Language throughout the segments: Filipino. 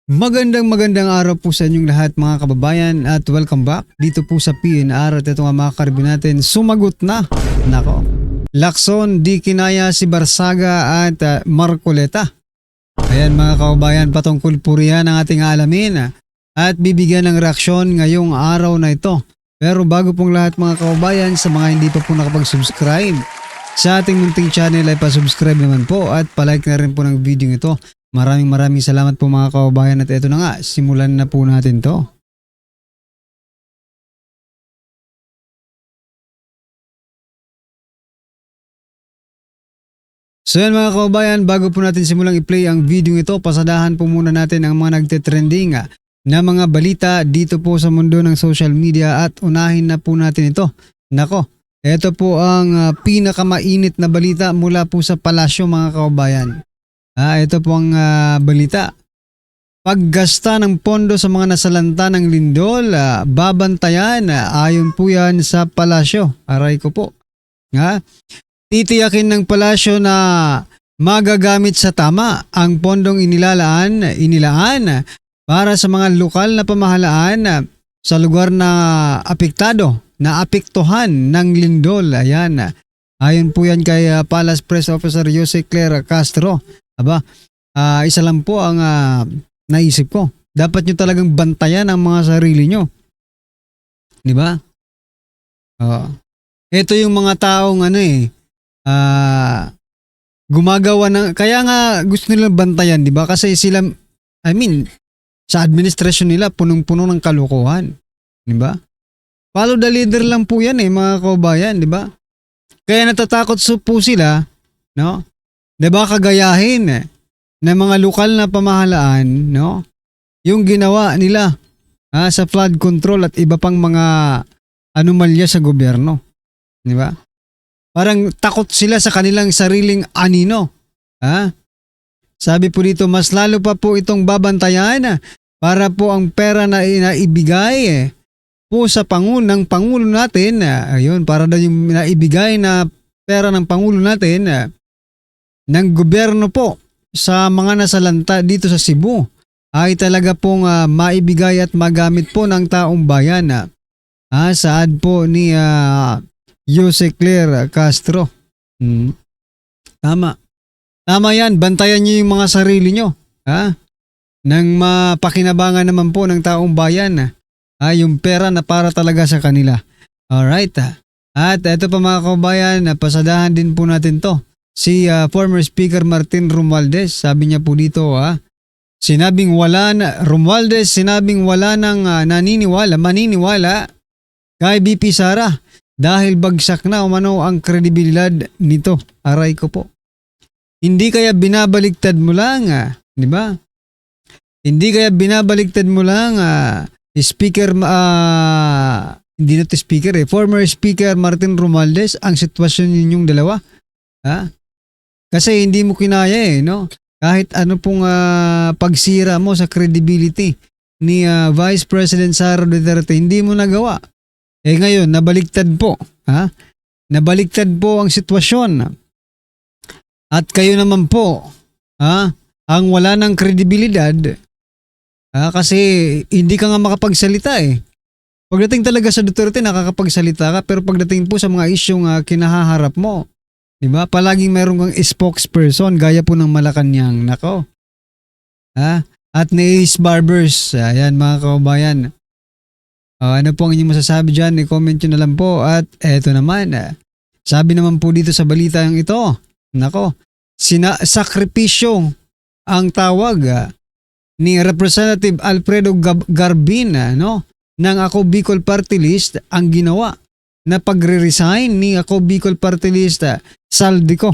Magandang araw po sa inyong lahat mga kababayan at welcome back dito po sa PNR at ito nga mga karibin natin sumagot na. Nako. Lacson, di kinaya si Barsaga at Marcoleta. Ayan mga kababayan, patungkol po riyan ang ating alamin at bibigyan ng reaksyon ngayong araw na ito. Pero bago pong lahat mga kababayan, sa mga hindi pa po nakapag-subscribe sa ating munting channel ay pa-subscribe naman po at palike na rin po ng video ito. Maraming salamat po mga kababayan at eto na nga, simulan na po natin to. So yan mga kababayan, bago po natin simulang i-play ang video ito, pasadahan po muna natin ang mga nagte-trending na mga balita dito po sa mundo ng social media at unahin na po natin ito. Nako, ito po ang pinakamainit na balita mula po sa palasyo mga kababayan. Ito po ang balita. Paggasta ng pondo sa mga nasalanta ng lindol, babantayan ayon po yan sa palasyo. Aray ko po. Titiyakin ng palasyo na magagamit sa tama ang pondong inilaan para sa mga lokal na pamahalaan sa lugar na apektuhan ng lindol. Ayan. Ayon po yan kay Palace Press Officer Jose Claire Castro. Isa lang po ang naisip ko. Dapat nyo talagang bantayan ang mga sarili nyo. Di ba? Ito yung mga taong gumagawa ng, kaya nga gusto nilang bantayan, di ba? Kasi sila, sa administrasyon nila, punong-puno ng kalokohan. Di ba? Follow the leader lang po yan mga kaubayan, di ba? Kaya natatakot po sila, no? 'Di ba kagayahin ng mga lokal na pamahalaan, no? Yung ginawa nila sa flood control at iba pang mga anomalya sa gobyerno. 'Di ba? Parang takot sila sa kanilang sariling anino. Sabi po dito, mas lalo pa po itong babantayan para po ang pera na naibigay po sa ng Pangulo natin, ayun, para daw yung naibigay na pera ng Pangulo natin ng gobyerno po sa mga nasalanta dito sa Cebu ay talaga pong maibigay at magamit po ng taong bayan. Saad po ni Jose Claire Castro. Tama. Tama yan, bantayan niyo yung mga sarili nyo. Nang mapakinabangan naman po ng taong bayan yung pera na para talaga sa kanila. Alright. At ito pa mga kababayan, pasadahan din po natin to. Si former Speaker Martin Romualdez, sabi niya po dito, Romualdez sinabing wala nang maniniwala kay BP Sara dahil bagsak na umano ang kredibilidad nito. Aray ko po. Hindi kaya binabaliktad mo lang, di ba? Hindi kaya binabaliktad mo lang, Speaker, hindi na to Speaker former Speaker Martin Romualdez, ang sitwasyon ninyong dalawa. Kasi hindi mo kinaya no? Kahit ano pong pagsira mo sa credibility ni Vice President Sara Duterte, hindi mo nagawa. Ngayon, nabaliktad po. Nabaliktad po ang sitwasyon. At kayo naman po, ang wala ng kredibilidad, kasi hindi ka nga makapagsalita Pagdating talaga sa Duterte, nakakapagsalita ka, pero pagdating po sa mga isyong kinahaharap mo, diba? Palaging meron kang spokesperson gaya po ng Malacanang. Nako. At ni Ace Barbers. Ayan mga kababayan. Ano po ang inyong masasabi dyan? I-comment nyo na lang po. At eto naman. Sabi naman po dito sa balita yung ito. Nako. Sakripisyo ang tawag ni Representative Alfredo Garbin ng Ako Bicol Party List ang ginawa na pagre-resign ni Ako Bicol Party List Saldico.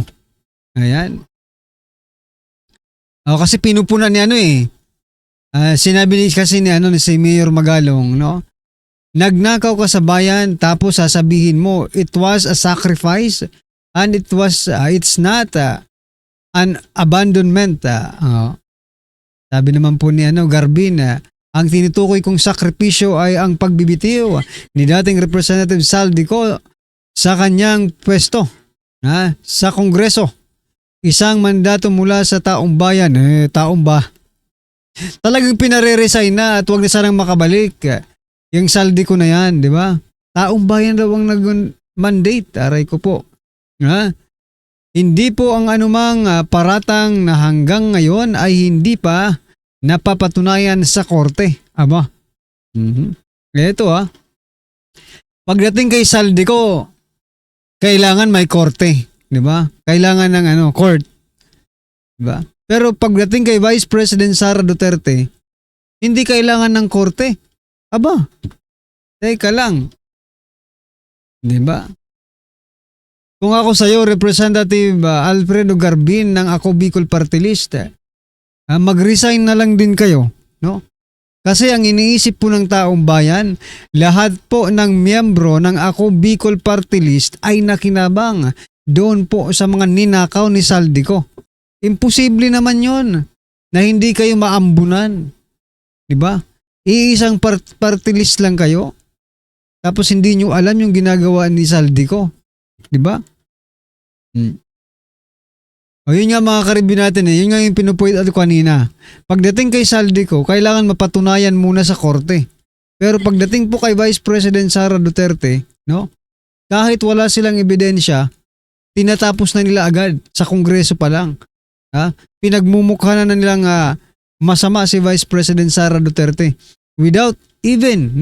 Ayan. Kasi pinupunan ni sinabi kasi ni si Mayor Magalong, no? Nagnakaw ka sa bayan tapos sasabihin mo it was a sacrifice and it's not an abandonment. Sabi naman po ni Garbin, ang tinutukoy kong sakripisyo ay ang pagbibitiw ni dating Representative Saldico sa kanyang pwesto sa Kongreso. Isang mandato mula sa taong bayan. Taong ba? Talagang pinare-resign na at wag na sanang makabalik. Yung saldi ko na yan, di ba? Taong bayan daw ang nag-mandate. Aray ko po. Ha? Hindi po ang anumang paratang na hanggang ngayon ay hindi pa napapatunayan sa korte. Aba. Ito pagdating kay saldi ko, kailangan may korte. Di ba? Kailangan ng court. Di ba? Pero pagdating kay Vice President Sara Duterte, hindi kailangan ng korte. Aba, teka lang. Di ba? Kung ako sa iyo, Representative Alfredo Garbin ng Ako Bicol Party List, mag-resign na lang din kayo. No? Kasi ang iniisip po ng taong bayan, lahat po ng miyembro ng Ako Bicol Party List ay nakinabang doon po sa mga ninakaw ni Saldico. Imposible naman yon na hindi kayo maambunan. Diba? Iisang party list lang kayo. Tapos hindi nyo alam yung ginagawa ni Saldico. Diba? O yun nga mga karibin natin yun nga yung pinupoint at kanina. Pagdating kay Saldico, kailangan mapatunayan muna sa korte. Pero pagdating po kay Vice President Sara Duterte, no? Kahit wala silang ebidensya, tinatapos na nila agad sa Kongreso pa lang. Pinagmumukha na nilang masama si Vice President Sara Duterte without even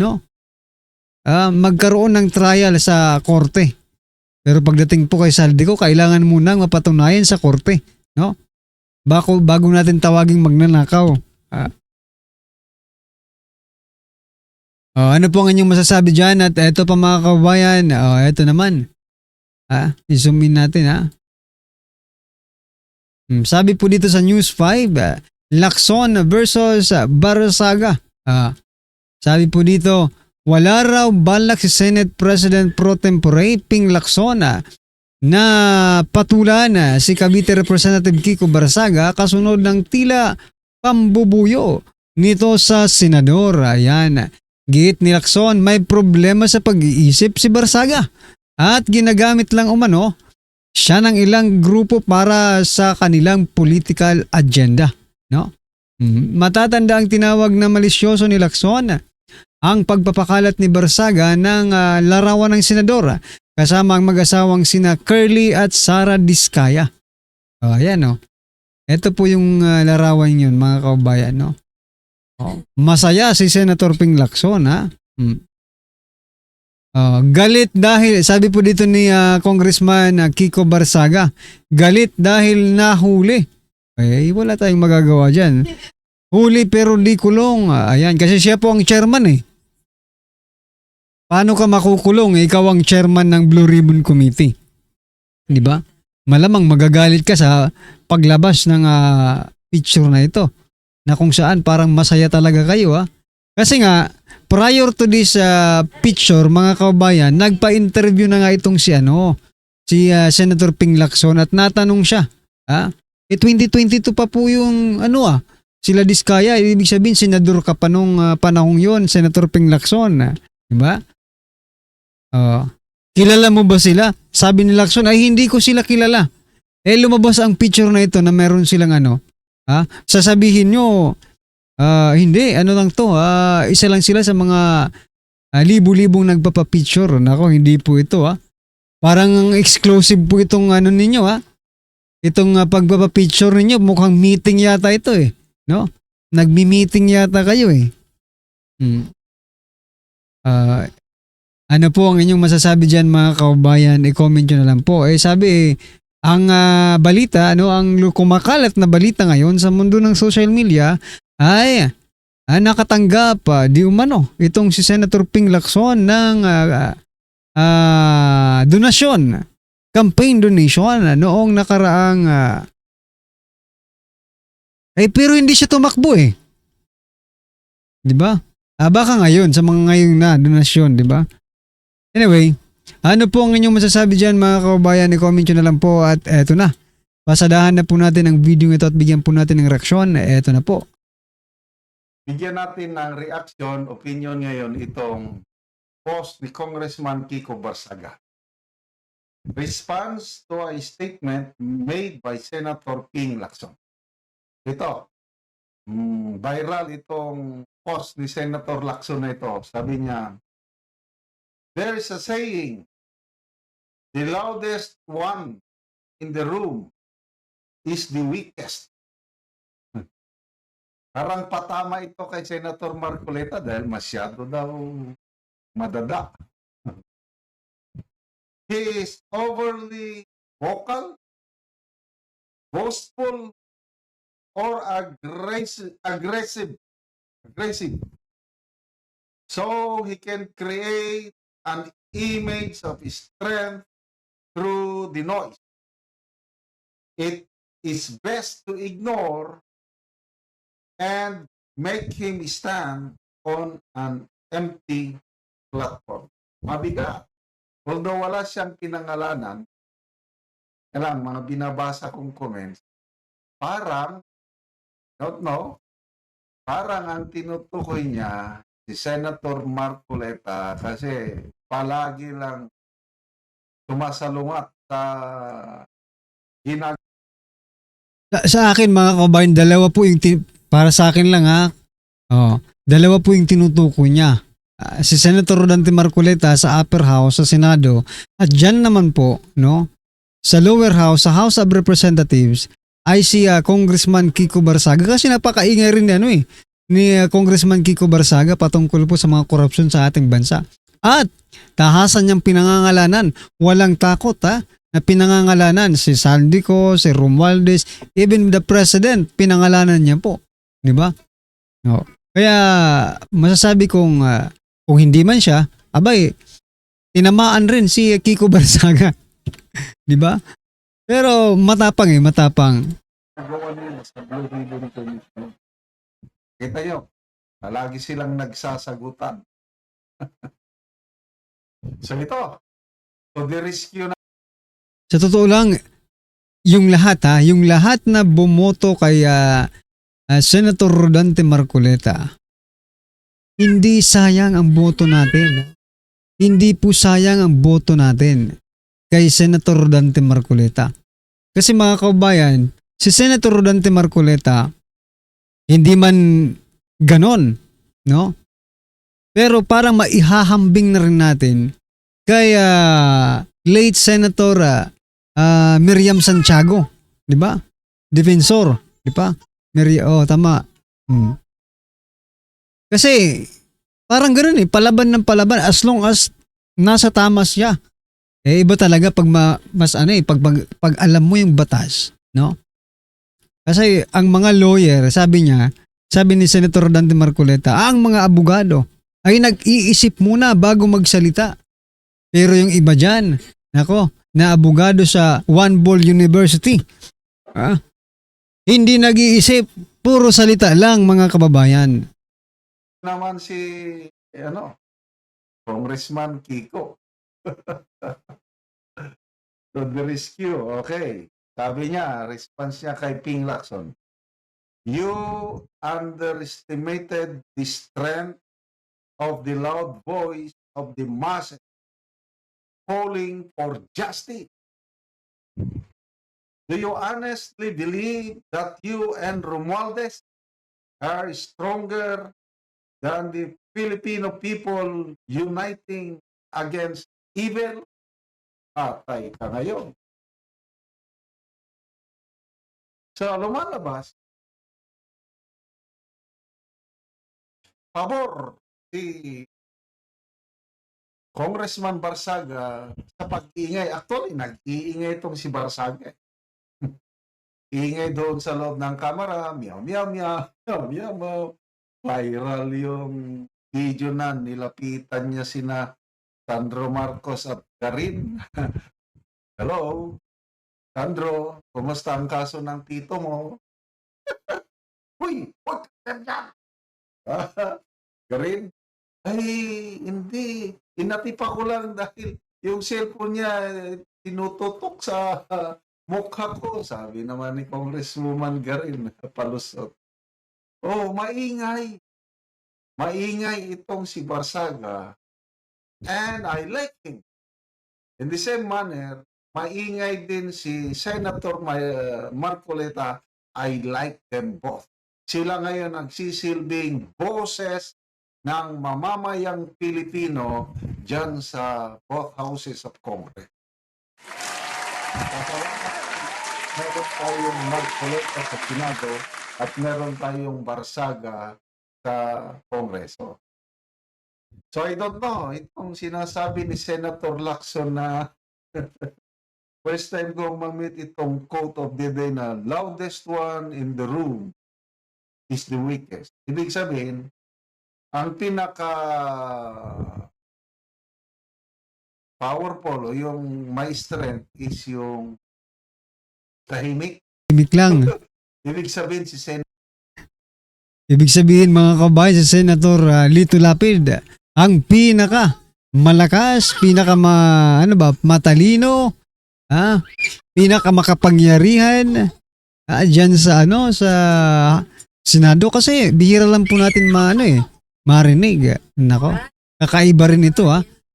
magkaroon ng trial sa korte. Pero pagdating po kay Saldico, kailangan munang mapatunayan sa korte, no? Bago natin tawaging magnanakaw. Ano po ang inyong masasabi dyan? At eto pa mga kabayan, eto naman. I-zoom in natin Sabi po dito sa News 5, Lacson versus Barsaga. Sabi po dito, wala raw balak si Senate President Pro Tempore Ping Lacson na patulan si Cavite Representative Kiko Barsaga kasunod ng tila pambubuyo nito sa senador. Ayan. Git ni Lacson, may problema sa pag-iisip si Barsaga at ginagamit lang umano siya ng ilang grupo para sa kanilang political agenda. No? Matatanda ang tinawag na malisyoso ni Lacson ang pagpapakalat ni Barsaga ng larawan ng senador kasama ang mag-asawang sina Curly at Sara Diskaya. Ayan Ito po yung larawan yun mga kaubayan. No? Masaya si Senator Ping Lacson galit dahil, sabi po dito ni Congressman Kiko Barsaga, galit dahil nahuli. Wala tayong magagawa dyan. Huli pero di kulong. Ayan, kasi siya po ang chairman Paano ka makukulong? Ikaw ang chairman ng Blue Ribbon Committee. Di ba? Malamang magagalit ka sa paglabas ng picture na ito. Na kung saan parang masaya talaga kayo Kasi nga, prior to this picture, mga kababayan, nagpa-interview na nga itong si Senator Ping Lacson at natanong siya. 2022 pa po yung sila Diskaya, ibig sabihin senador ka pa nung panahong yon, Senator Ping Lacson. Diba? Kilala mo ba sila? Sabi ni Lacson, ay hindi ko sila kilala. Lumabas ang picture na ito na meron silang sasabihin nyo, hindi, lang to, isa lang sila sa mga libu-libong nagpapapicture. Nako, hindi po ito Parang exclusive po itong ninyo Itong pagpapapicture ninyo, mukhang meeting yata ito no? Nagmi-meeting yata kayo Ano po ang inyong masasabi dyan mga kaubayan? I-comment nyo na lang po. Sabi ang balita, ang kumakalat na balita ngayon sa mundo ng social media ay nakatanggap di umano itong si Senator Ping Lacson ng donasyon, campaign donation noong nakaraang pero hindi siya tumakbo di ba? Baka ngayon sa mga ngayong na donasyon, di ba? Anyway, ano po ang inyong masasabi dyan mga kababayan? I-comment nyo na lang po at eto na. Pasadahan na po natin ang video ito at bigyan po natin ng reaksyon. Eto na po. Bigyan natin ng reaction, opinion ngayon itong post ni Congressman Kiko Barsaga. Response to a statement made by Senator Ping Lacson. Ito, viral itong post ni Senator Lacson na ito. Sabi niya, there's a saying, the loudest one in the room is the weakest. Parang patama ito kay Senator Marcoleta dahil masyado daw madada. He is overly vocal, boastful, or aggressive. So he can create an image of strength through the noise. It is best to ignore and make him stand on an empty platform. Mabigat. Although wala siyang pinangalanan, kailang mga binabasa kong comments, parang, don't know, parang ang tinutukoy niya si Senator Marcoleta kasi palagi lang tumasalungat sa ginagawa. Sa akin mga kabayan, dalawa po yung para sa akin lang ha. Oh, dalawa po yung tinutukoy niya. Si Senator Rodante Marcoleta sa upper house sa Senado at diyan naman po no sa lower house sa House of Representatives ay si Congressman Kiko Barsaga kasi napakaingay rin ni Congressman Kiko Barsaga patungkol po sa mga korupsyon sa ating bansa. At tahasan niyang pinangangalanan, walang takot na pinangangalanan si Saldico, si Romualdez, even the president pinangalanan niya po, di ba? No. Kaya masasabi kong kung hindi man siya, abay, tinamaan rin si Kiko Barsaga. Di ba? Pero matapang matapang. Nagawa nila sa Blue Ribbon Commission. Kita nyo, palagi silang nagsasagutan. So ito, to the rescue na. Sa totoo lang, yung lahat na bumoto kay Senator Rodante Marcoleta, hindi sayang ang boto natin. Hindi po sayang ang boto natin kay Senator Rodante Marcoleta. Kasi mga kaubayan, si Senator Rodante Marcoleta, hindi man ganon, no? Pero parang maihahambing na rin natin kay late Senator Miriam Santiago, di ba? Defensor, di ba? Tama. Kasi parang ganoon palaban ng palaban as long as nasa tama siya. Iba talaga pag pag alam mo yung batas, no? Kasi ang mga lawyer, sabi ni Senator Dante Marcoleta, ang mga abogado ay nag-iisip muna bago magsalita. Pero yung iba diyan, na abogado sa One Ball University, hindi nag-iisip, puro salita lang mga kababayan. Naman si Congressman Kiko. To the rescue. Okay. Sabi niya, response niya kay Ping Lacson. You underestimated the strength of the loud voice of the masses calling for justice. Do you honestly believe that you and Romualdez are stronger than the Filipino people uniting against evil? Patay ka ngayon. So, lumalabas, pabor si Congressman Barsaga sa pag-iingay. Actually, nag-iingay itong si Barsaga. Iingay doon sa loob ng kamera, meow, meow, meow, meow, meow, meow. Viral yung video na nilapitan niya sina Sandro Marcos at Karin. Hello, Sandro, kumusta ang kaso ng tito mo? Uy, wag ka dyan. Karin, ay hindi. Inatipa ko lang dahil yung cellphone niya tinututok sa mukha ko. Sabi naman ni Congresswoman Garin, palusot. Oh, maingay. Maingay itong si Barsaga. And I like him. In the same manner, maingay din si Senator Marcoleta. I like them both. sila ngayon nagsisilbing boses ng mamamayang Pilipino dyan sa both houses of Congress. Meron tayong magkolekta sa Senado at meron tayong Barsaga sa Kongreso. So I don't know, itong sinasabi ni Senator Lacson na first time ko mamit itong quote of the day na loudest one in the room is the weakest. Ibig sabihin, ang pinaka powerful o yung may strength is yung tahimik. Timik lang. Ibig sabihin si Ibig sabihin mga kabayan, si Senator Lito Lapid, ang pinaka malakas, pinaka matalino, pinaka makapangyarihan diyan sa sa Senado, kasi bihira lang po natin marinig. Nako. Kakaiba rin ito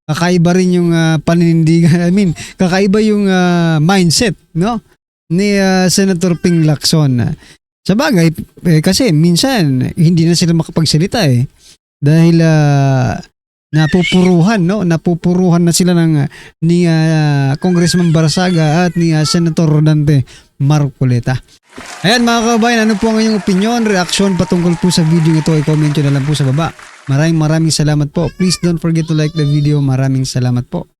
Kakaiba rin yung paninindigan. Kakaiba yung mindset, no? Ni Senator Ping Lacson. Sa bagay, kasi minsan hindi na sila makapagsalita dahil napupuruhan na sila ni Congressman Barsaga at ni Senator Rodante Marcoleta. Ayan mga kabayan, ano po ang inyong opinion, reaksyon patungkol po sa video ito, i-comment nyo na lang po sa baba. Maraming salamat po. Please don't forget to like the video. Maraming salamat po.